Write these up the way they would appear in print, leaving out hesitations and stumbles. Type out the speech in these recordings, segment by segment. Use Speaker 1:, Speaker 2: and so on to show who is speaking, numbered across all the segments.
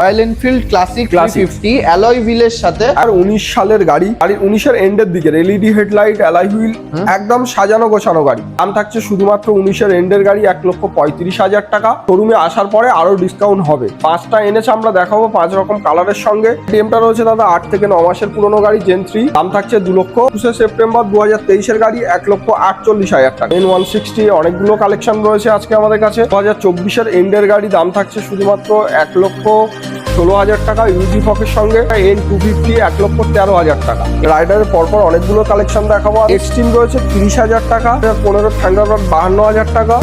Speaker 1: Royal Enfield Classic 350 alloy হুইলের সাথে,
Speaker 2: আর 19 সালের গাড়ি, গাড়ির 19 এর এন্ডের দিকে এলইডি হেডলাইট, অ্যালয় হুইল, একদম সাজানো গোছানো গাড়ি। দাম থাকছে শুধুমাত্র 19 এর এন্ডের গাড়ি 1,35,000 টাকা। শোরুমে আসার পরে আরো ডিসকাউন্ট হবে। 5টা এনেছে আমরা দেখাবো 5 রকম কালারের সঙ্গে। ডিএমটা রয়েছে দাদা 8 থেকে 9 মাসের পুরনো গাড়ি, জেন 3। দাম থাকছে 2 লক্ষ। 21 সেপ্টেম্বর 2023 এর গাড়ি 1,48,000 টাকা। N160 অনেকগুলো কালেকশন রয়েছে আজকে আমাদের কাছে। 2024 এর এন্ডের গাড়ি, দাম থাকছে শুধুমাত্র 1,16,000 টাকা ইউজি ফকের সঙ্গে। N250 1,13,000 টাকা। রাইডারের পরপর অনেকগুলো কালেকশন দেখাবো। এক্সট্রিম রয়েছে 30,000 টাকা। 15 থান্ডারবার্ড 52,000 টাকা।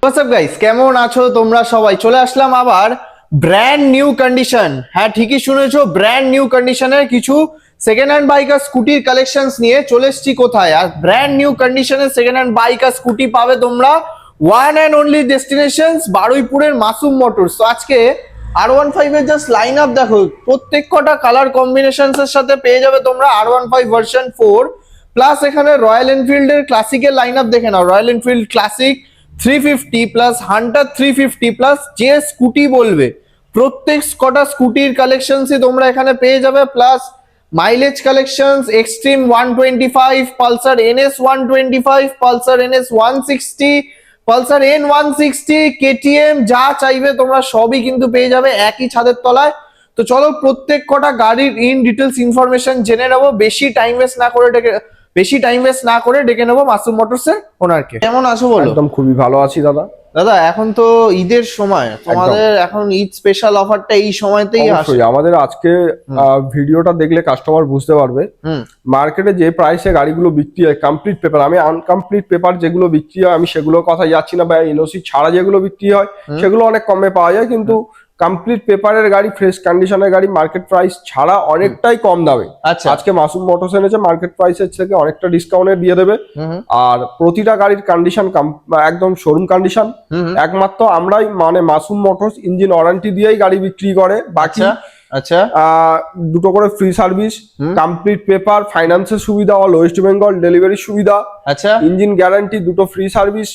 Speaker 1: হোয়াটসঅ্যাপ গাইস, কেমন আছো তোমরা সবাই? চলে আসলাম আবার ব্র্যান্ড নিউ কন্ডিশন। হ্যাঁ, ঠিকই শুনেছো, ব্র্যান্ড নিউ কন্ডিশনের কিছু সেকেন্ড হ্যান্ড বাইক আর স্কুটির কালেকশনস নিয়ে চলে এসেছি। কোথায়? আর ব্র্যান্ড নিউ কন্ডিশনের সেকেন্ড হ্যান্ড বাইক আর স্কুটি পাবে তোমরা ওয়ান অ্যান্ড অনলি ডেস্টিনেশনস বারুইপুরের মাসুম মোটরস। তো আজকে R15 এর জাস্ট লাইন আপ দেখো, প্রত্যেক কটা কালার কম্বিনেশনস এর সাথে পেয়ে যাবে তোমরা R15 ভার্সন 4 প্লাস এখানে রয়্যাল এনফিল্ডের ক্লাসিকের লাইন আপ দেখে নাও। Royal Enfield Classic 350 plus Hunter 350 plus যে স্কুটি বলবে প্রত্যেক কটা স্কুটির কালেকশনসই তোমরা এখানে পেয়ে যাবে। Plus mileage collections Xtreme 125, Pulsar NS 125, Pulsar NS 160, Pulsar N160, KTM, যা চাইবে তোমরা সবই কিন্তু পেয়ে যাবে একই ছাদের তলায়। তো চলো প্রত্যেক কটা গাড়ির ইন ডিটেলস ইনফরমেশন জেনে নেবো। বেশি টাইম ওয়েস্ট না করে ডেকে নেবো মাসুম মোটরস এর ওনারকে। কেমন আছো বলো?
Speaker 2: একদম খুবই ভালো আছি দাদা।
Speaker 1: দাদা এখন তো ঈদের সময়, তোমাদের এখন ঈদ স্পেশাল অফারটা এই সময়তেই আসে।
Speaker 2: আমাদের আজকে ভিডিওটা দেখলে কাস্টমার বুঝতে পারবে মার্কেটে যে প্রাইসে গাড়িগুলো বিক্রি হয় কমপ্লিট পেপার, আমি আনকমপ্লিট পেপার যেগুলো বিক্রি হয় আমি সেগুলোর কথা যাচ্ছি না, বা এনওসি ছাড়া যেগুলো বিক্রি হয় সেগুলো অনেক কমে পাওয়া যায়, কিন্তু কমপ্লিট পেপারের গাড়ি, ফ্রেশ কন্ডিশনের গাড়ি মার্কেট প্রাইস ছাড়া অনেকটাই কম দামে আজকে মাসুম মোটরস এনেছে। মার্কেট প্রাইসের থেকে অনেকটা ডিসকাউন্টে দিয়ে দেবে। আর প্রতিটা গাড়ির কন্ডিশন একদম শোরুম কন্ডিশন। একমাত্র আমরাই মানে মাসুম মোটরস ইঞ্জিন ওয়ারেন্টি দিয়েই গাড়ি বিক্রি করে। বাকি
Speaker 1: আচ্ছা
Speaker 2: 2টো করে ফ্রি সার্ভিস, কমপ্লিট পেপার, ফাইন্যান্সের সুবিধা, অল ওয়েস্ট বেঙ্গল ডেলিভারি সুবিধা,
Speaker 1: আচ্ছা
Speaker 2: ইঞ্জিন গ্যারান্টি, 2টো ফ্রি সার্ভিস,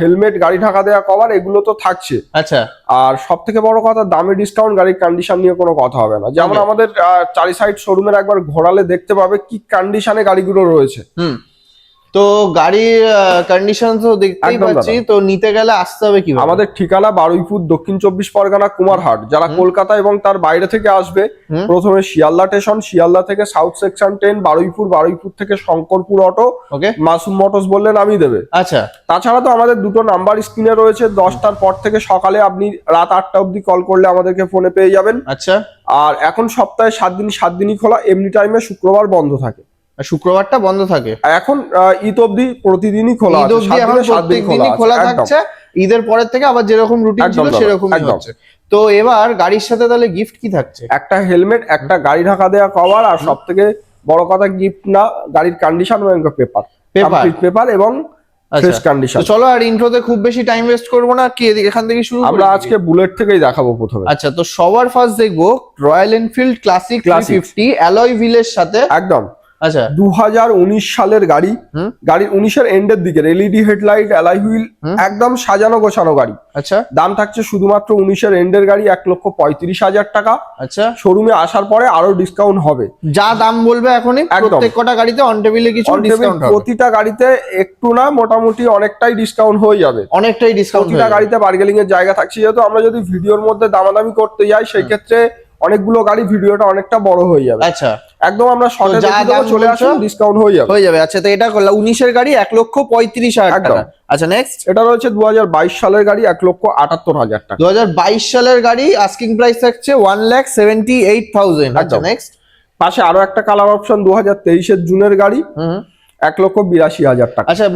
Speaker 2: হেলমেট, গাড়ি ঢাকা দেওয়া, কভার, এগুলো তো থাকছে।
Speaker 1: আচ্ছা,
Speaker 2: আর সব থেকে বড় কথা দামে ডিসকাউন্ট, গাড়ির কন্ডিশন নিয়ে কোনো কথা হবে না। যেমন আমাদের 4 সাইড শোরুমের একবার ঘোরালে দেখতে পাবে কি কন্ডিশনে গাড়িগুলো রয়েছে।
Speaker 1: তো গাড়ির কন্ডিশন তো দেখতেই পাচ্ছি। তো নিতে গেলে আসতে হবে কি?
Speaker 2: আমাদের ঠিকানা বারুইপুর, দক্ষিণ 24 পরগনা, কুমারহাট। যারা কলকাতা এবং তার বাইরে থেকে আসবে প্রথমে শিয়ালদা স্টেশন, শিয়ালদা থেকে সাউথ সেকশন 10 বারুইপুর, বারুইপুর থেকে শঙ্করপুর অটো, মাসুম মোটরস বললে নামিয়ে দেবে।
Speaker 1: আচ্ছা,
Speaker 2: তাছাড়া তো আমাদের 2টো নাম্বার স্ক্রিনে রয়েছে। 10টার পর থেকে সকালে আপনি রাত 8টা অবধি কল করলে আমাদেরকে ফোনে পেয়ে যাবেন।
Speaker 1: আচ্ছা,
Speaker 2: আর এখন সপ্তাহে 7 দিনই খোলা, এমনি টাইমে শুক্রবার বন্ধ থাকে।
Speaker 1: শুক্রবারটা বন্ধ থাকে।
Speaker 2: এখন ঈদ অবধি প্রতিদিনই খোলা আছে,
Speaker 1: প্রত্যেকদিনই খোলা থাকছে। ঈদের পরের থেকে আবার যেরকম রুটিন ছিল সেরকমই হচ্ছে। তো এবার গাড়ির সাথে তাহলে গিফট কি থাকছে?
Speaker 2: একটা হেলমেট, একটা গাড়ি ঢাকা দেওয়া কভার, আর সব থেকে বড় কথা গিফট না, গাড়ির কন্ডিশন এবং পেপার এবং ফ্রেশ কন্ডিশন।
Speaker 1: চলো আর ইন্ট্রোতে খুব বেশি টাইম ওয়েস্ট করবো না, কি এখান থেকে শুরু
Speaker 2: আমরা আজকে বুলেট থেকেই দেখাবো প্রথমে।
Speaker 1: আচ্ছা, তো সবার ফার্স্ট দেখবো রয়্যাল এনফিল্ড ক্লাসিক 350 অ্যালয় হুইলের সাথে।
Speaker 2: একদম।
Speaker 1: আচ্ছা,
Speaker 2: 2019 সালের গাড়ি, গাড়ির 19 এর এন্ডের দিকে এলইডি হেডলাইট, অ্যালয় হুইল, একদম সাজানো গোছানো গাড়ি।
Speaker 1: আচ্ছা,
Speaker 2: দাম থাকছে শুধুমাত্র 19 এর এন্ডের গাড়ি 1,35,000 টাকা।
Speaker 1: আচ্ছা,
Speaker 2: শোরুমে আসার পরে আরো ডিসকাউন্ট হবে।
Speaker 1: যা দাম বলবে এখনই প্রত্যেক কটা গাড়িতে অন টেবিলে কিছু ডিসকাউন্ট হবে।
Speaker 2: প্রতিটা গাড়িতে একটু না, মোটামুটি অনেকটাই ডিসকাউন্ট হয়ে যাবে।
Speaker 1: অনেকটাই ডিসকাউন্ট,
Speaker 2: প্রতিটা গাড়িতে বার্গেনিং এর জায়গা থাকছে। যেহেতু আমরা যদি ভিডিওর মধ্যে দামাদামি করতে যাই সেই ক্ষেত্রে অনেকগুলো গাড়ি ভিডিওটা অনেকটা বড় হয়ে যাবে।
Speaker 1: আচ্ছা,
Speaker 2: একদম আমরা শর্টে চলে আসুন, ডিসকাউন্ট হয়ে যাবে।
Speaker 1: আচ্ছা, তো এটা 19 এর গাড়ি 1,35,000 টাকা। আচ্ছা, নেক্সট
Speaker 2: এটা রয়েছে 2022 সালের গাড়ি 1,78,000 টাকা।
Speaker 1: 2022 সালের গাড়ি, আস্কিং প্রাইস থাকছে 1,78,000। আচ্ছা, নেক্সট
Speaker 2: পাশে আরো একটা কালার অপশন 2023 এর জুনের গাড়ি 1,82,000 টাকা।
Speaker 1: আচ্ছা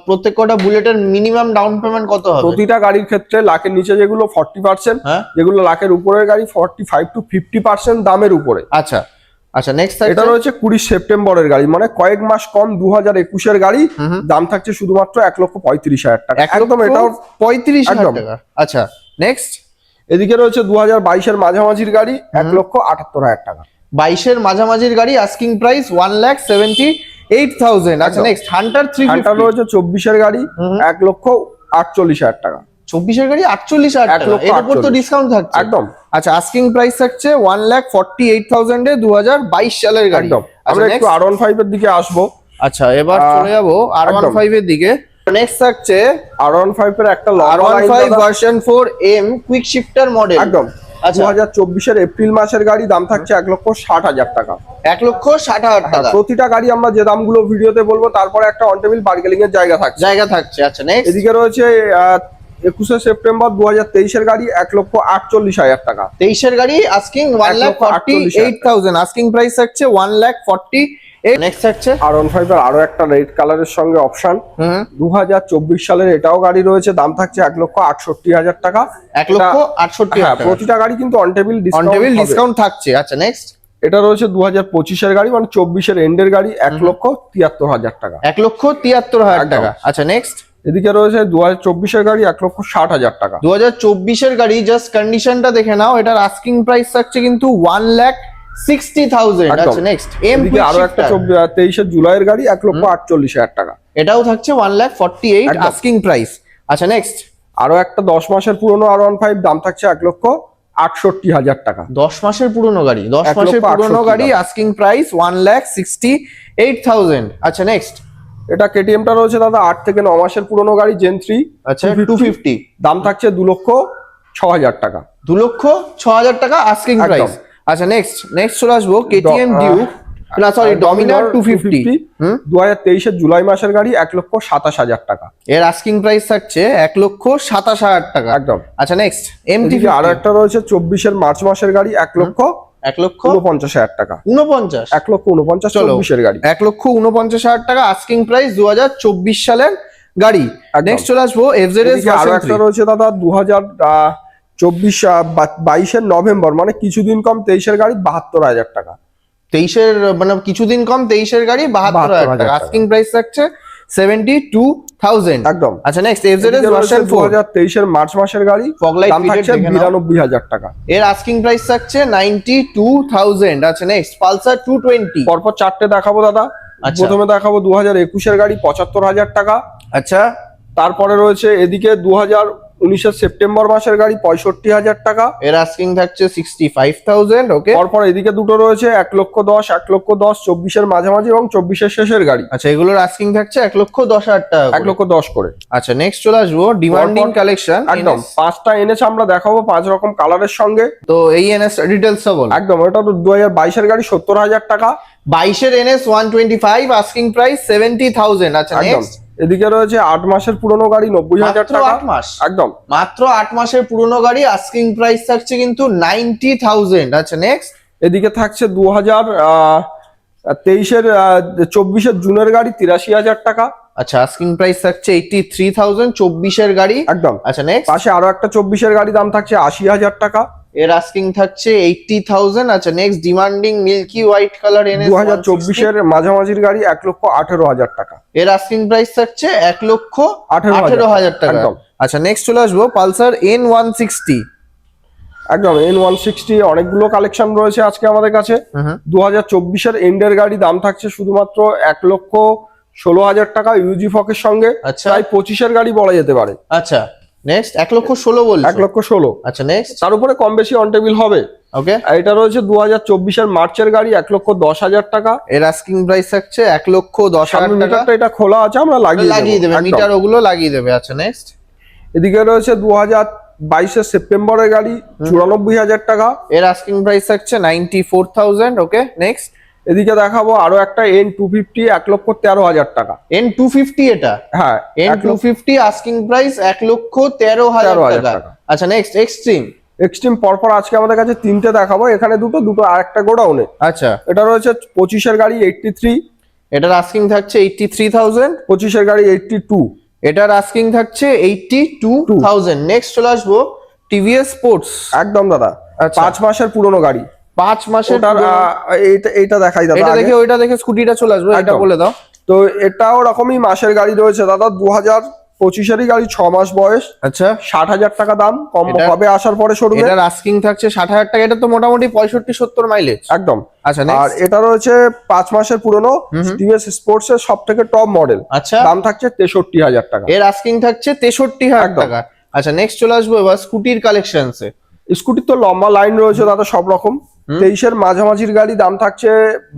Speaker 1: প্রত্যেক কটা বুলেটের মিনিমাম ডাউন পেমেন্ট কত হবে?
Speaker 2: প্রতিটা গাড়ির ক্ষেত্রে লাখের নিচে যেগুলো 40%,
Speaker 1: হ্যাঁ
Speaker 2: যেগুলো লাখের উপরের গাড়ি 45 to 50% দামের উপরে।
Speaker 1: আচ্ছা আচ্ছা নেক্সট
Speaker 2: এটা রয়েছে 20 সেপ্টেম্বরের গাড়ি, মানে কয়েক মাস কম, 2021-এর গাড়ি। দাম থাকছে শুধুমাত্র 1,35,000 টাকা। একদম এটাও
Speaker 1: 35,000
Speaker 2: একদম।
Speaker 1: টাকা। আচ্ছা নেক্সট
Speaker 2: এদিকে রয়েছে 2022-এর মাঝামাঝির গাড়ি 1,78,000 টাকা।
Speaker 1: 22-এর মাঝামাঝির গাড়ি আস্কিং প্রাইস 1,78,000। আচ্ছা
Speaker 2: একদম।
Speaker 1: Next Hunter
Speaker 2: Hunter
Speaker 1: 350।
Speaker 2: রয়েছে 24-এর গাড়ি 1,48,000 টাকা।
Speaker 1: 24-এর গাড়ি 48,000 টাকা,
Speaker 2: 1,48,000
Speaker 1: এর উপর তো ডিসকাউন্ট থাকছে
Speaker 2: একদম।
Speaker 1: আচ্ছা আস্কিং প্রাইস থাকছে 1,48,000 এ 2022 সালের গাড়ি।
Speaker 2: একদম।
Speaker 1: আচ্ছা
Speaker 2: আমরা একটু
Speaker 1: next।
Speaker 2: R15 এর দিকে আসবো।
Speaker 1: আচ্ছা এবার চলে যাবো R15 এর দিকে। নেক্সট থাকছে
Speaker 2: R15 এর একটা
Speaker 1: R15 version 4M quick shifter model.
Speaker 2: একদম।
Speaker 1: আচ্ছা
Speaker 2: 2024-এর এপ্রিল মাসের গাড়ি, দাম থাকছে 1,60,000 টাকা।
Speaker 1: 1,60,000 টাকা
Speaker 2: প্রতিটা গাড়ি আমরা যে দামগুলো ভিডিওতে বলবো তারপরে একটা অন টেবিল বার্গেনিং এর জায়গা থাকছে।
Speaker 1: আচ্ছা নেক্সট
Speaker 2: এদিকে রয়েছে 21শে সেপ্টেম্বর 2023-এর গাড়ি 1,48,000 টাকা।
Speaker 1: 23-এর গাড়ি আস্কিং 1,48,000, আস্কিং প্রাইস থাকছে 1,40,000। নেক্সট থাকছে
Speaker 2: R15 এর আরো একটা রেড কালারের সঙ্গে অপশন 2024 সালের এটাও গাড়ি রয়েছে, দাম থাকছে 1,68,000 টাকা।
Speaker 1: 1,68,000 টাকা।
Speaker 2: প্রতিটা গাড়ি কিন্তু on table
Speaker 1: on table discount থাকছে। আচ্ছা নেক্সট
Speaker 2: এটা রয়েছে 2025-এর গাড়ি, মানে 24-এর এন্ডের গাড়ি 1,73,000 টাকা।
Speaker 1: 1,73,000
Speaker 2: একদম।
Speaker 1: টাকা। আচ্ছা নেক্সট
Speaker 2: এদিকে রয়েছে 2024-এর গাড়ি 1,60,000 টাকা।
Speaker 1: 2024-এর গাড়ি জাস্ট কন্ডিশনটা দেখে নাও, এটার আস্কিং প্রাইস থাকছে কিন্তু 1,60,000।
Speaker 2: একদম।
Speaker 1: আচ্ছা নেক্সট
Speaker 2: এদিকে আরো একটা 23-এর জুলাইয়ের গাড়ি 1,48,000 টাকা।
Speaker 1: এটাও থাকছে 1,48,000
Speaker 2: একদম।
Speaker 1: Asking price. আচ্ছা নেক্সট
Speaker 2: আরো একটা 10 মাসের পুরনো R15, দাম থাকছে 1,68,000 টাকা।
Speaker 1: 10 মাসের পুরনো গাড়ি, 10 মাসের
Speaker 2: 1,68,000
Speaker 1: পুরনো গাড়ি আস্কিং প্রাইস 1,68,000। আচ্ছা নেক্সট
Speaker 2: এটা কেটিএমটা রয়েছে দাদা 8 থেকে 9 মাসের পুরনো গাড়ি জেন 3।
Speaker 1: আচ্ছা 250,
Speaker 2: দাম থাকছে 2,06,000 টাকা।
Speaker 1: 2,06,000 টাকা আস্কিং
Speaker 2: একদম।
Speaker 1: প্রাইস। আচ্ছা নেক্সট চলে আসবো কেটিএম ডিউক, না সরি ডমিনার 250।
Speaker 2: 2023-এর জুলাই মাসের গাড়ি 1,27,000 টাকা।
Speaker 1: এর আস্কিং প্রাইস থাকছে 1,27,000 টাকা।
Speaker 2: একদম।
Speaker 1: আচ্ছা নেক্সট এমটি
Speaker 2: এদিকে আরো একটা রয়েছে 24-এর মার্চ মাসের গাড়ি 1,49,000 টাকা।
Speaker 1: 1,49,000।
Speaker 2: 1,49,000
Speaker 1: চলো
Speaker 2: 24-এর গাড়ি
Speaker 1: 1,49,000 টাকা আস্কিং প্রাইস 2024 সালের গাড়ি।
Speaker 2: একদম।
Speaker 1: নেক্সট চলে আসবো এফজেডএস
Speaker 2: এদিকে আরো
Speaker 1: ভার্সন
Speaker 2: একটা
Speaker 1: 3।
Speaker 2: রয়েছে দাদা 2022-এর নভেম্বর, মানে কিছুদিন কম, 23-এর গাড়ি 72,000 টাকা।
Speaker 1: 23-এর মানে কিছুদিন কম, 23-এর গাড়ি 72,000 টাকা।
Speaker 2: টাকা।
Speaker 1: আস্কিং প্রাইস থাকছে 72,000।
Speaker 2: একদম।
Speaker 1: আচ্ছা নেক্সট এফজেডএস
Speaker 2: এদিকে রয়েছে
Speaker 1: ভার্সন 4।
Speaker 2: 2023-এর মার্চ মাসের গাড়ি,
Speaker 1: Fog light
Speaker 2: দাম
Speaker 1: fitted
Speaker 2: থাকছে
Speaker 1: দেখে নাও।
Speaker 2: 92,000 টাকা।
Speaker 1: এর আস্কিং প্রাইস থাকছে 92,000। আচ্ছা নেক্সট পালসার 220।
Speaker 2: পরপর চারটে দেখাবো দাদা।
Speaker 1: আচ্ছা।
Speaker 2: প্রথমে দেখাবো 2021-এর গাড়ি 75,000 টাকা।
Speaker 1: আচ্ছা
Speaker 2: তারপরে রয়েছে এদিকে 2019-এর সেপ্টেম্বর মাসের গাড়ি 65,000 টাকা।
Speaker 1: এর আস্কিং থাকছে 65,000। ওকে
Speaker 2: পরপর এদিকে দুটো রয়েছে 1,10,000, 1,10,000 24-এর মাঝামাঝি এবং 24-এর শেষের গাড়ি
Speaker 1: আচ্ছা এগুলোর আস্কিং থাকছে 1,10,000 টাকা করে।
Speaker 2: 1,10,000 করে।
Speaker 1: আচ্ছা নেক্সট চলে আসবো ডিমান্ডিং
Speaker 2: পরপর
Speaker 1: কালেকশন।
Speaker 2: একদম 5টা এনেছে, আমরা দেখাবো 5 রকম কালারের সঙ্গে।
Speaker 1: তো এই এনএস ডিটেইলসটা বল।
Speaker 2: একদম, এটা তো 2022-এর গাড়ি 70,000 টাকা।
Speaker 1: 22-এর এনএস 125 আস্কিং প্রাইস 70,000। আচ্ছা
Speaker 2: একদম।
Speaker 1: নেক্সট
Speaker 2: এদিকে রয়েছে 8 মাসের পুরনো গাড়ি 90,000
Speaker 1: মাত্র
Speaker 2: টাকা।
Speaker 1: 8 মাস,
Speaker 2: একদম।
Speaker 1: মাত্র 8 মাসের পুরনো গাড়ি আস্কিং প্রাইস থাকছে কিন্তু 90,000। আচ্ছা নেক্সট
Speaker 2: এদিকে থাকছে 2023-এর 24-এর জুনের গাড়ি 83,000 টাকা।
Speaker 1: আচ্ছা আস্কিং প্রাইস থাকছে 83,000 24-এর গাড়ি।
Speaker 2: একদম।
Speaker 1: আচ্ছা নেক্সট
Speaker 2: পাশে আরো একটা 24-এর গাড়ি, দাম থাকছে 80,000 টাকা।
Speaker 1: এর আস্কিং থাকছে 80,000। আচ্ছা next demanding milky white colour NS
Speaker 2: 2024-এর মাঝামাঝির গাড়ি 1,18,000 টাকা।
Speaker 1: এর আস্কিং প্রাইস থাকছে
Speaker 2: 18,000
Speaker 1: টাকা।
Speaker 2: একদম।
Speaker 1: আচ্ছা নেক্সট চলে আসবো পালসার N160।
Speaker 2: একদম N160 অনেকগুলো কালেকশন রয়েছে আজকে আমাদের কাছে। 2024-এর এন্ডের গাড়ি, দাম থাকছে শুধুমাত্র 1,16,000 টাকা ইউজি ফকের সঙ্গে।
Speaker 1: আচ্ছা।
Speaker 2: প্রায় 25-এর গাড়ি বলা যেতে পারে।
Speaker 1: আচ্ছা নেক্সট 1,16,000 বলছো।
Speaker 2: 1,16,000।
Speaker 1: আচ্ছা নেক্সট
Speaker 2: তার উপরে কম বেশি অন টেবিল হবে।
Speaker 1: ওকে
Speaker 2: আর এটা রয়েছে 2024-এর মার্চের গাড়ি 1,10,000 টাকা।
Speaker 1: এর আস্কিং প্রাইস থাকছে 1,10,000
Speaker 2: সামনে
Speaker 1: টাকা।
Speaker 2: মিটারটা এটা খোলা আছে, আমরা
Speaker 1: লাগিয়ে দেবে,
Speaker 2: একদম।
Speaker 1: মিটার ওগুলো লাগিয়ে দেবে। আচ্ছা নেক্সট
Speaker 2: এদিকে রয়েছে 2022-এর সেপ্টেম্বরের গাড়ি 94,000 টাকা।
Speaker 1: এর আস্কিং প্রাইস থাকছে 94,000। ওকে নেক্সট
Speaker 2: এদিকে দেখাবো আরো একটা N250 1,13,000 টাকা।
Speaker 1: N250 এটা।
Speaker 2: হ্যাঁ,
Speaker 1: N250 আস্কিং প্রাইস 1,13,000 টাকা। আচ্ছা নেক্সট এক্সট্রিম।
Speaker 2: এক্সট্রিম পরপর আজকে আমাদের কাছে 3টে দেখাবো, এখানে দুটো আর একটা গোডাউনে।
Speaker 1: আচ্ছা
Speaker 2: এটা রয়েছে 25-এর গাড়ি 83।
Speaker 1: এটার আস্কিং থাকছে 83,000।
Speaker 2: 25-এর গাড়ি 82।
Speaker 1: এটার আস্কিং থাকছে 82,000। নেক্সট চলে আসবো টিভিএস স্পোর্টস।
Speaker 2: একদম দাদা,
Speaker 1: আচ্ছা।
Speaker 2: 5 মাসের পুরনো গাড়ি।
Speaker 1: 5 মাসের
Speaker 2: ওটার এইটা দেখাই দাদা
Speaker 1: এটা
Speaker 2: আগে।
Speaker 1: দেখে ওইটা দেখে স্কুটিটা চলে আসবে, এটা
Speaker 2: একদম।
Speaker 1: বলে দাও।
Speaker 2: তো এটাও রকমই মাসের গাড়ি রয়েছে দাদা, 2025-এরই গাড়ি, 6 মাস বয়স,
Speaker 1: আচ্ছা।
Speaker 2: 60,000 টাকা দাম, কম হবে আসার পরে শোরুমে।
Speaker 1: এটার আস্কিং থাকছে 60,000 টাকা। এটা তো মোটামুটি 65-70 মাইলেজ।
Speaker 2: একদম।
Speaker 1: আচ্ছা
Speaker 2: আর
Speaker 1: নেক্সট।
Speaker 2: এটা রয়েছে 5 মাসের পুরনো, টিভিএস স্পোর্টস এর সব থেকে টপ মডেল।
Speaker 1: আচ্ছা।
Speaker 2: দাম থাকছে 63,000 টাকা।
Speaker 1: এর আস্কিং থাকছে 63,000
Speaker 2: একদম।
Speaker 1: টাকা। আচ্ছা নেক্সট চলে আসবো এবার স্কুটির কালেকশনসে।
Speaker 2: স্কুটির তো লম্বা লাইন রয়েছে দাদা সব রকম। 23-এর মাঝামাঝির গাড়ি দাম থাকছে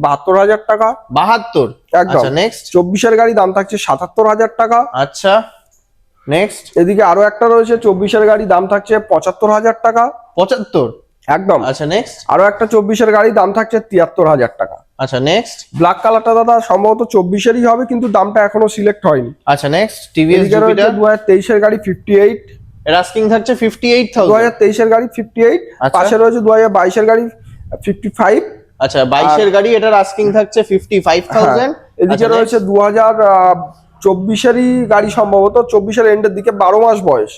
Speaker 2: 72,000 টাকা।
Speaker 1: 72।
Speaker 2: একদম।
Speaker 1: আচ্ছা নেক্সট।
Speaker 2: 24-এর গাড়ি দাম থাকছে 77,000 টাকা।
Speaker 1: আচ্ছা নেক্সট।
Speaker 2: এদিকে আরো একটা রয়েছে 24-এর গাড়ি, দাম থাকছে 75,000 টাকা।
Speaker 1: 75।
Speaker 2: একদম।
Speaker 1: আচ্ছা নেক্সট।
Speaker 2: আরো একটা 24-এর গাড়ি, দাম থাকছে 73,000 টাকা।
Speaker 1: আচ্ছা নেক্সট।
Speaker 2: ব্ল্যাক কালারটা দাদা সম্ভবত 24-এরই হবে, কিন্তু দামটা এখনো সিলেক্ট হয়নি।
Speaker 1: আচ্ছা নেক্সট টিভিএস
Speaker 2: এদিকে রয়েছে
Speaker 1: জুপিটার।
Speaker 2: 2023-এর গাড়ি 58।
Speaker 1: এর আস্কিং থাকছে 58,000।
Speaker 2: 2023-এর গাড়ি 58।
Speaker 1: আচ্ছা।
Speaker 2: পাশে রয়েছে 2022-এর গাড়ি 55।
Speaker 1: আচ্ছা 22-এর গাড়ি, এটার আস্কিং থাকছে 55,000।
Speaker 2: এদিকে রয়েছে 2024-এরই গাড়ি, সম্ভবত 24-এর এন্ডের দিকে, 12 মাস বয়স,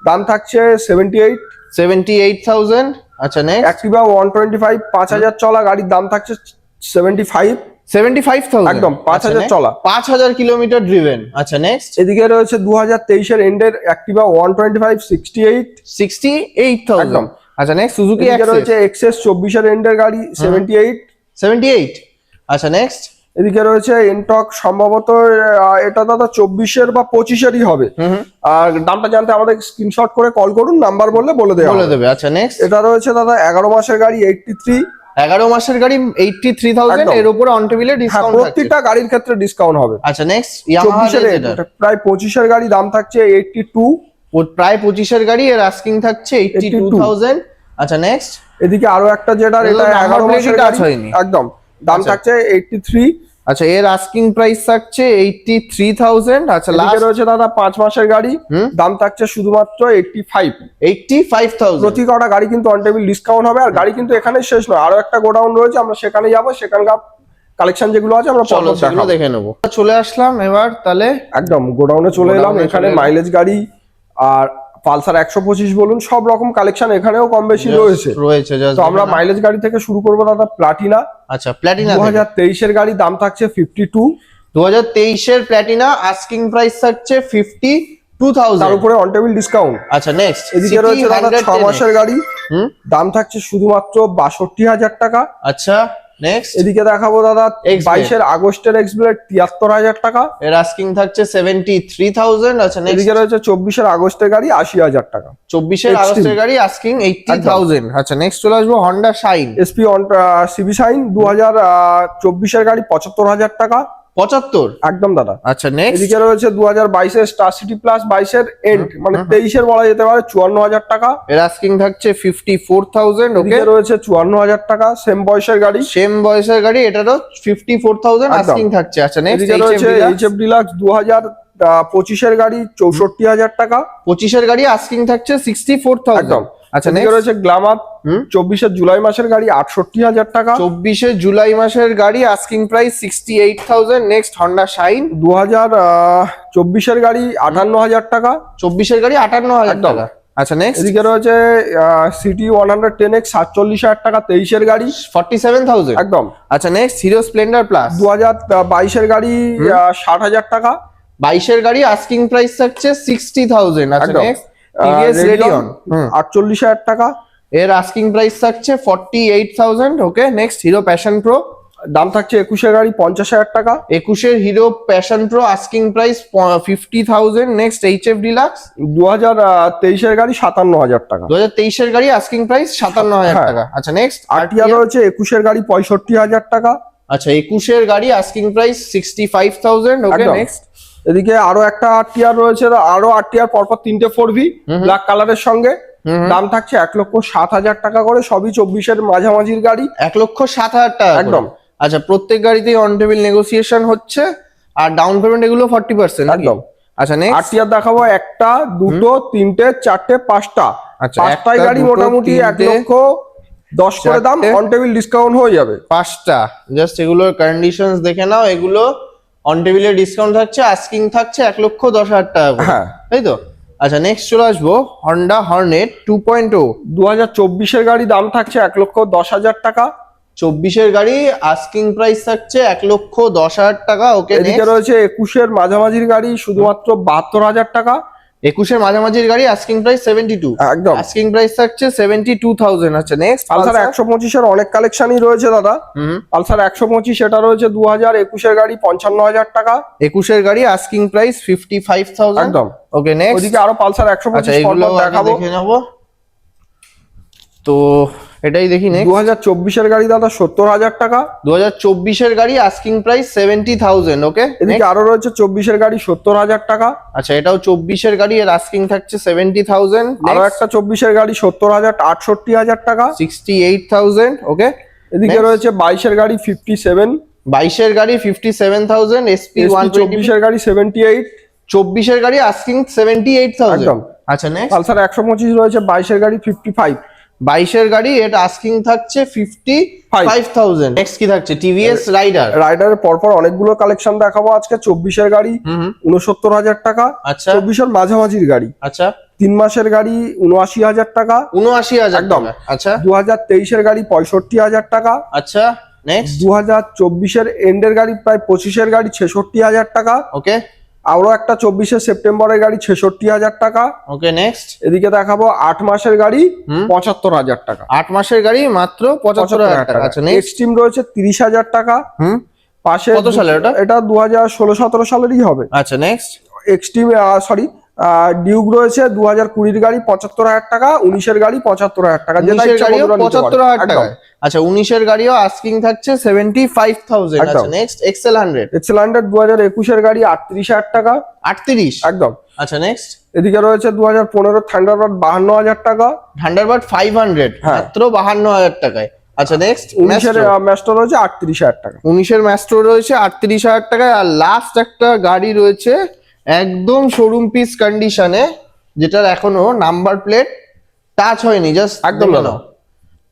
Speaker 2: দাম থাকছে 78।
Speaker 1: 78,000। আচ্ছা নেক্সট।
Speaker 2: অ্যাক্টিভা 125 5,000 চলা গাড়ির দাম থাকছে 75।
Speaker 1: 75,000।
Speaker 2: একদম, 5,000 চলা।
Speaker 1: 5,000 কিলোমিটার ড্রিভেন। আচ্ছা নেক্সট।
Speaker 2: এদিকে রয়েছে 2023-এর এন্ডের অ্যাক্টিভা 125 68।
Speaker 1: 68,000।
Speaker 2: একদম।
Speaker 1: আচ্ছা নেক্সট সুজুকি
Speaker 2: এদিকে
Speaker 1: অ্যাক্সেস।
Speaker 2: রয়েছে এক্সেস 24-এর এন্ডের গাড়ি 78।
Speaker 1: 78। আচ্ছা নেক্সট।
Speaker 2: এদিকে রয়েছে এনটক, সম্ভবত এটা দাদা 24-এর বা 25-এরই হবে। আর দামটা জানতে আমাদের স্ক্রিনশট করে কল করুন, নাম্বার বললে বলে দেওয়া
Speaker 1: বলে
Speaker 2: হবে।
Speaker 1: দেবে। আচ্ছা নেক্সট।
Speaker 2: এটা রয়েছে দাদা 11 মাসের গাড়ি 83।
Speaker 1: 11 মাসের গাড়ি 83,000।
Speaker 2: একদম।
Speaker 1: এর উপরে অন টেবিলে
Speaker 2: হ্যাঁ,
Speaker 1: ডিসকাউন্ট থাকছে।
Speaker 2: প্রত্যেকটা গাড়ির ক্ষেত্রে ডিসকাউন্ট হবে।
Speaker 1: আচ্ছা নেক্সট ইয়ামাহা
Speaker 2: 24-এর
Speaker 1: রেজেডার।
Speaker 2: প্রায় 25-এর গাড়ি, দাম থাকছে 82।
Speaker 1: প্রায় 25-এর গাড়ি, এর আস্কিং থাকছে 82,000। আচ্ছা নেক্সট।
Speaker 2: এদিকে আরো একটা যেটা,
Speaker 1: এটা
Speaker 2: এটা
Speaker 1: তো number
Speaker 2: 11
Speaker 1: plate
Speaker 2: মাসের
Speaker 1: ই
Speaker 2: গাড়ি।
Speaker 1: touch হয়নি।
Speaker 2: একদম, দাম
Speaker 1: আচ্ছা।
Speaker 2: থাকছে 83।
Speaker 1: আচ্ছা এর আস্কিং প্রাইস থাকছে 83,000। আচ্ছা
Speaker 2: এদিকে
Speaker 1: লাস্ট
Speaker 2: রয়েছে দাদা 5 মাসের গাড়ি, দাম থাকছে শুধুমাত্র 85।
Speaker 1: 85,000।
Speaker 2: প্রতি কটা গাড়ি কিন্তু অন টেবিল ডিসকাউন্ট হবে। আর গাড়ি কিন্তু এখানে শেষ নয়, আরো একটা গোডাউন রয়েছে, আমরা সেখানে যাবো, সেখানকার কালেকশন যেগুলো আছে আমরা
Speaker 1: চলো
Speaker 2: পরপর
Speaker 1: সেগুলো
Speaker 2: দেখাবো।
Speaker 1: দেখে নেবো। চলে আসলাম এবার তাহলে।
Speaker 2: একদম গোডাউনে চলে এলাম।
Speaker 1: গোডাউনে
Speaker 2: এখানে
Speaker 1: চলে এলাম।
Speaker 2: মাইলেজ গাড়ি আর পালসার 125 বলুন, সব রকম কালেকশন এখানেও কম বেশি রয়েছে।
Speaker 1: just
Speaker 2: তো আমরা
Speaker 1: দেখে নাও।
Speaker 2: মাইলেজ গাড়ি থেকে শুরু করবো দাদা, প্লাটিনা।
Speaker 1: আচ্ছা প্ল্যাটিনা
Speaker 2: 2023-এর গাড়ি, দাম থাকছে 52।
Speaker 1: 2023-এর প্ল্যাটিনা আস্কিং প্রাইস থাকছে 52,000।
Speaker 2: তার উপরে অন টেবিল ডিসকাউন্ট।
Speaker 1: আচ্ছা নেক্সট।
Speaker 2: এদিকে রয়েছে দাদা 6 মাসের গাড়ি, দাম থাকছে শুধুমাত্র 62,000 টাকা।
Speaker 1: আচ্ছা নেক্সট।
Speaker 2: এদিকে দেখাবো দাদা
Speaker 1: X-Blade।
Speaker 2: 22-এর আগস্টের এক্সব্লেড 73,000 টাকা।
Speaker 1: এর আস্কিং থাকছে 73,000। আচ্ছা নেক্সট।
Speaker 2: এদিকে রয়েছে 24-এর আগস্টের গাড়ি 80,000 টাকা।
Speaker 1: 24-এর
Speaker 2: Extreme।
Speaker 1: আগস্টের গাড়ি আস্কিং 80,000। আচ্ছা নেক্সট চলে আসবো Honda Shine.
Speaker 2: SP on CB Shine 2024-এর গাড়ি 75,000 টাকা।
Speaker 1: 75।
Speaker 2: একদম দাদা।
Speaker 1: আচ্ছা নেক্সট।
Speaker 2: এদিকে রয়েছে 2022-এর স্টার সিটি প্লাস 22-এর এন্ড, মানে 23-এর বলা যেতে পারে, 54,000 টাকা।
Speaker 1: এর আস্কিং থাকছে 54,000। ওকে
Speaker 2: এদিকে রয়েছে 54,000 টাকা, সেম বয়সের গাড়ি।
Speaker 1: সেম বয়সের গাড়ি, এটারও 54,000
Speaker 2: একদম।
Speaker 1: আস্কিং থাকছে। আচ্ছা নেক্সট
Speaker 2: এদিকে রয়েছে এইচএফ ডিলাক্স 2025-এর গাড়ি 64,000 টাকা।
Speaker 1: 25-এর গাড়ি আস্কিং থাকছে 64,000।
Speaker 2: একদম।
Speaker 1: আচ্ছা
Speaker 2: এদিকে
Speaker 1: নেক্সট।
Speaker 2: রয়েছে গ্ল্যামার 24-এর জুলাই মাসের গাড়ি 68,000 টাকা।
Speaker 1: 24-এর জুলাই মাসের গাড়ি asking price 68,000। Next Honda Shine
Speaker 2: 2024-এর গাড়ি 58,000 টাকা।
Speaker 1: 24-এর গাড়ি 58,000
Speaker 2: একদম।
Speaker 1: টাকা। আচ্ছা নেক্সট।
Speaker 2: এদিকে রয়েছে সিটি 110X 47,000 টাকা, 23-এর গাড়ি
Speaker 1: 47,000।
Speaker 2: একদম।
Speaker 1: আচ্ছা নেক্সট হিরো স্প্লেন্ডার প্লাস
Speaker 2: 2022-এর গাড়ি 60,000 টাকা।
Speaker 1: 22-এর গাড়ি আস্কিং প্রাইস থাকছে 60,000। আচ্ছা
Speaker 2: একদম।
Speaker 1: নেক্সট টিভিএস রেডিয়ন
Speaker 2: 48,000 টাকা।
Speaker 1: এর আস্কিং প্রাইস থাকছে 48,000। Okay next Hero Passion Pro,
Speaker 2: দাম থাকছে 21-এর গাড়ি 50,000 টাকা।
Speaker 1: 21-এর Hero Passion Pro asking price 50,000। Next HF Deluxe
Speaker 2: 2023-এর গাড়ি 57,000 টাকা।
Speaker 1: 2023-এর গাড়ি আস্কিং প্রাইস 57,000
Speaker 2: হ্যাঁ।
Speaker 1: টাকা। আচ্ছা নেক্সট
Speaker 2: আরটিআর রয়েছে 21-এর গাড়ি 65,000 টাকা।
Speaker 1: আচ্ছা 21-এর গাড়ি আস্কিং প্রাইস 65,000। ওকে
Speaker 2: একদম।
Speaker 1: নেক্সট।
Speaker 2: এদিকে আরো একটা আরটিআর রয়েছে, আরো আরটিআর পরপর 3টে 4V ব্ল্যাক কালারের সঙ্গে, দাম থাকছে 1,07,000 টাকা করে। সবই 24-এর মাঝামাঝির গাড়ি।
Speaker 1: 1,07,000 টাকা করে।
Speaker 2: একদম।
Speaker 1: আচ্ছা প্রত্যেক গাড়িতেই অন টেবিল নেগোসিয়েশন হচ্ছে, আর ডাউন পেমেন্ট এগুলো 40%।
Speaker 2: একদম।
Speaker 1: আচ্ছা নেক্সট।
Speaker 2: আরটিআর দেখাবো 1টা 2টো 3টে 4টে 5টা।
Speaker 1: আচ্ছা,
Speaker 2: 5টায়
Speaker 1: একটা,
Speaker 2: গাড়ি
Speaker 1: দুটো,
Speaker 2: মোটামুটি
Speaker 1: তিনটে।
Speaker 2: 1,00,000 10 করে দাম,
Speaker 1: চারটে।
Speaker 2: অন টেবিল ডিসকাউন্ট হয়ে যাবে।
Speaker 1: 5টা, জাস্ট এগুলোর কন্ডিশনস দেখে নাও। এগুলো অন টেবিলে ডিসকাউন্ট থাকছে, আস্কিং থাকছে 1,10,000 টাকা করে,
Speaker 2: হ্যাঁ।
Speaker 1: তাই তো? আচ্ছা, নেক্সট চলে আসবো হন্ডা হর্নেট 2.0।
Speaker 2: 2024 গাড়ি, দাম থাকছে 1,10,000 টাকা।
Speaker 1: 24 গাড়ি, আস্কিং প্রাইস থাকছে 1,10,000 টাকা। ওকে,
Speaker 2: এদিকে রয়েছে 21 মাঝামাঝির গাড়ি, শুধুমাত্র 72,000 টাকা।
Speaker 1: 21 মাঝামাঝির গাড়ি, আস্কিং প্রাইস 72,
Speaker 2: একদম।
Speaker 1: আস্কিং প্রাইস থাকছে 72,000। আচ্ছা, নেক্সট
Speaker 2: পালসার 125 অনেক কালেকশনই রয়েছে দাদা। পালসার 125 এটা রয়েছে 2021 গাড়ি, 55,000 টাকা।
Speaker 1: 21 গাড়ি, আস্কিং প্রাইস 55,000।
Speaker 2: একদম।
Speaker 1: ওকে, নেক্সট।
Speaker 2: ওদিকে আরো পালসার 125
Speaker 1: আচ্ছা, এগুলো
Speaker 2: দেখাবো।
Speaker 1: দেখে নেবো। তো এটাই দেখি নেক্সট।
Speaker 2: 2024 গাড়ি দাদা 70,000 টাকা।
Speaker 1: 2024 গাড়ি, আস্কিং প্রাইস 70,000। ওকে,
Speaker 2: এদিকে আরো রয়েছে 24 গাড়ি 70,000 টাকা।
Speaker 1: আচ্ছা, এটাও 24 গাড়ি, এর আস্কিং থাকছে 70,000।
Speaker 2: আরো একটা 24 গাড়ি 68,000 টাকা।
Speaker 1: 68,000। ওকে,
Speaker 2: এদিকে
Speaker 1: Next.
Speaker 2: রয়েছে 22 গাড়ি 57।
Speaker 1: 22 গাড়ি 57,000, SP 120।
Speaker 2: 24 গাড়ি 78।
Speaker 1: 24 গাড়ি, আস্কিং 78,000।
Speaker 2: একদম।
Speaker 1: আচ্ছা, নেক্সট।
Speaker 2: পালসার 125 রয়েছে 22 গাড়ি 55।
Speaker 1: 22 গাড়ি, এটা আস্কিং থাকছে 55,000। নেক্সট কি থাকছে? TVS rider.
Speaker 2: রাইডারের পরপর অনেকগুলো কালেকশন দেখাবো আজকে। 24 গাড়ি 69,000 টাকা।
Speaker 1: আচ্ছা।
Speaker 2: 24 মাঝামাঝির গাড়ি,
Speaker 1: আচ্ছা,
Speaker 2: 3 মাসের গাড়ি 79,000 টাকা।
Speaker 1: 79,000
Speaker 2: একদম।
Speaker 1: টাকা। আচ্ছা,
Speaker 2: 2023 গাড়ি 65,000 টাকা।
Speaker 1: আচ্ছা, নেক্সট।
Speaker 2: 2024 এন্ডের গাড়ি প্রায় 25 গাড়ি 66,000 টাকা।
Speaker 1: ওকে,
Speaker 2: আরো একটা 24 সেপ্টেম্বরের গাড়ি 66,000 টাকা।
Speaker 1: ওকে, নেক্সট।
Speaker 2: এদিকে দেখাবো 8 মাসের গাড়ি 75,000 টাকা।
Speaker 1: 8 মাসের গাড়ি মাত্র 75,000 টাকা। আচ্ছা, নেক্সট।
Speaker 2: এক্সট্রিম রয়েছে 30,000 টাকা। পাশে
Speaker 1: কত সালের ওটা?
Speaker 2: এটা 2016-17 সালেরই হবে।
Speaker 1: আচ্ছা, নেক্সট।
Speaker 2: এক্সট্রিম সরি ডিউক রয়েছে 2020 গাড়ি 75,000 টাকা। 19 গাড়ি 75,000 টাকা। যেটা
Speaker 1: 19
Speaker 2: ইচ্ছা
Speaker 1: গাড়িও
Speaker 2: বন্ধুরা নিতে পারে।
Speaker 1: 75,000
Speaker 2: একদম।
Speaker 1: টাকা। আচ্ছা, 19 গাড়িও আস্কিং থাকছে 75,000।
Speaker 2: একদম।
Speaker 1: আচ্ছা, নেক্সট। এক্সেল 100
Speaker 2: এক্সেল 2021 গাড়ি 38,000 টাকা।
Speaker 1: 38।
Speaker 2: একদম।
Speaker 1: আচ্ছা, নেক্সট।
Speaker 2: এদিকে রয়েছে 2015 থান্ডারবার্ড 52,000 টাকা।
Speaker 1: থান্ডারবার্ড 500
Speaker 2: হ্যাঁ।
Speaker 1: মাত্র 52,000 টাকায়। আচ্ছা, নেক্সট।
Speaker 2: 19 ম্যাস্টার রয়েছে 38,000 টাকা।
Speaker 1: 19 ম্যাস্ট্রো রয়েছে 38,000 টাকায়। আর লাস্ট একটা গাড়ি রয়েছে একদম শোরুম পিস কন্ডিশনে, যেটার এখনো নাম্বার প্লেট টাচ হয়নি। জাস্ট
Speaker 2: একদম
Speaker 1: দেখে
Speaker 2: দাদা।
Speaker 1: নাও,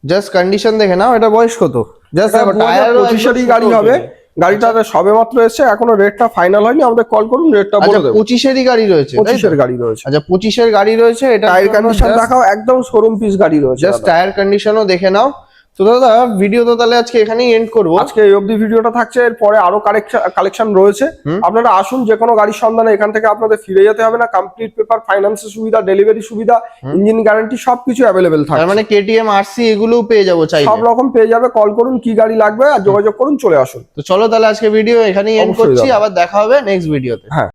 Speaker 1: জাস্ট কন্ডিশন দেখে নাও। এটা বয়স কত? জাস্ট দেখো, টায়ারও
Speaker 2: 25 গাড়ি হবে। গাড়িটা সবে মাত্র এসেছে, এখনো রেটটা ফাইনাল হয়নি। আমাদের কল করুন, রেটটা বলে দেবো।
Speaker 1: 25 গাড়ি রয়েছে,
Speaker 2: 25 গাড়ি রয়েছে।
Speaker 1: আচ্ছা, 25 গাড়ি রয়েছে। এটা
Speaker 2: টায়ার কন্ডিশন দেখাও, একদম শোরুম পিস গাড়ি রয়েছে।
Speaker 1: জাস্ট টায়ার কন্ডিশনও দেখে নাও। তো দাদা, ভিডিও তো তাহলে আজকে এখানেই এন্ড করবো।
Speaker 2: আজকে এই অবধি ভিডিওটা থাকছে, এরপরে আরো কালেকশন রয়েছে। আপনারা আসুন, যে কোনো গাড়ির সন্ধানে এখান থেকে আপনাদের ফিরে যেতে হবে না। কমপ্লিট পেপার, ফাইন্যান্সের সুবিধা, ডেলিভারি সুবিধা, ইঞ্জিন গ্যারান্টি সবকিছু অ্যাভেলেবেল
Speaker 1: তার
Speaker 2: থাকে।
Speaker 1: মানে কেটিএম, আরসি এগুলোও পেয়ে যাবো চাইলে।
Speaker 2: সব রকম পেয়ে যাবে। কল করুন, কি গাড়ি লাগবে আর যোগাযোগ করুন, চলে আসুন।
Speaker 1: তো চলো তাহলে আজকে ভিডিও এখানেই এন্ড
Speaker 2: অবশ্যই
Speaker 1: করছি।
Speaker 2: দাদা।
Speaker 1: আবার দেখা হবে নেক্সট ভিডিওতে।
Speaker 2: হ্যাঁ।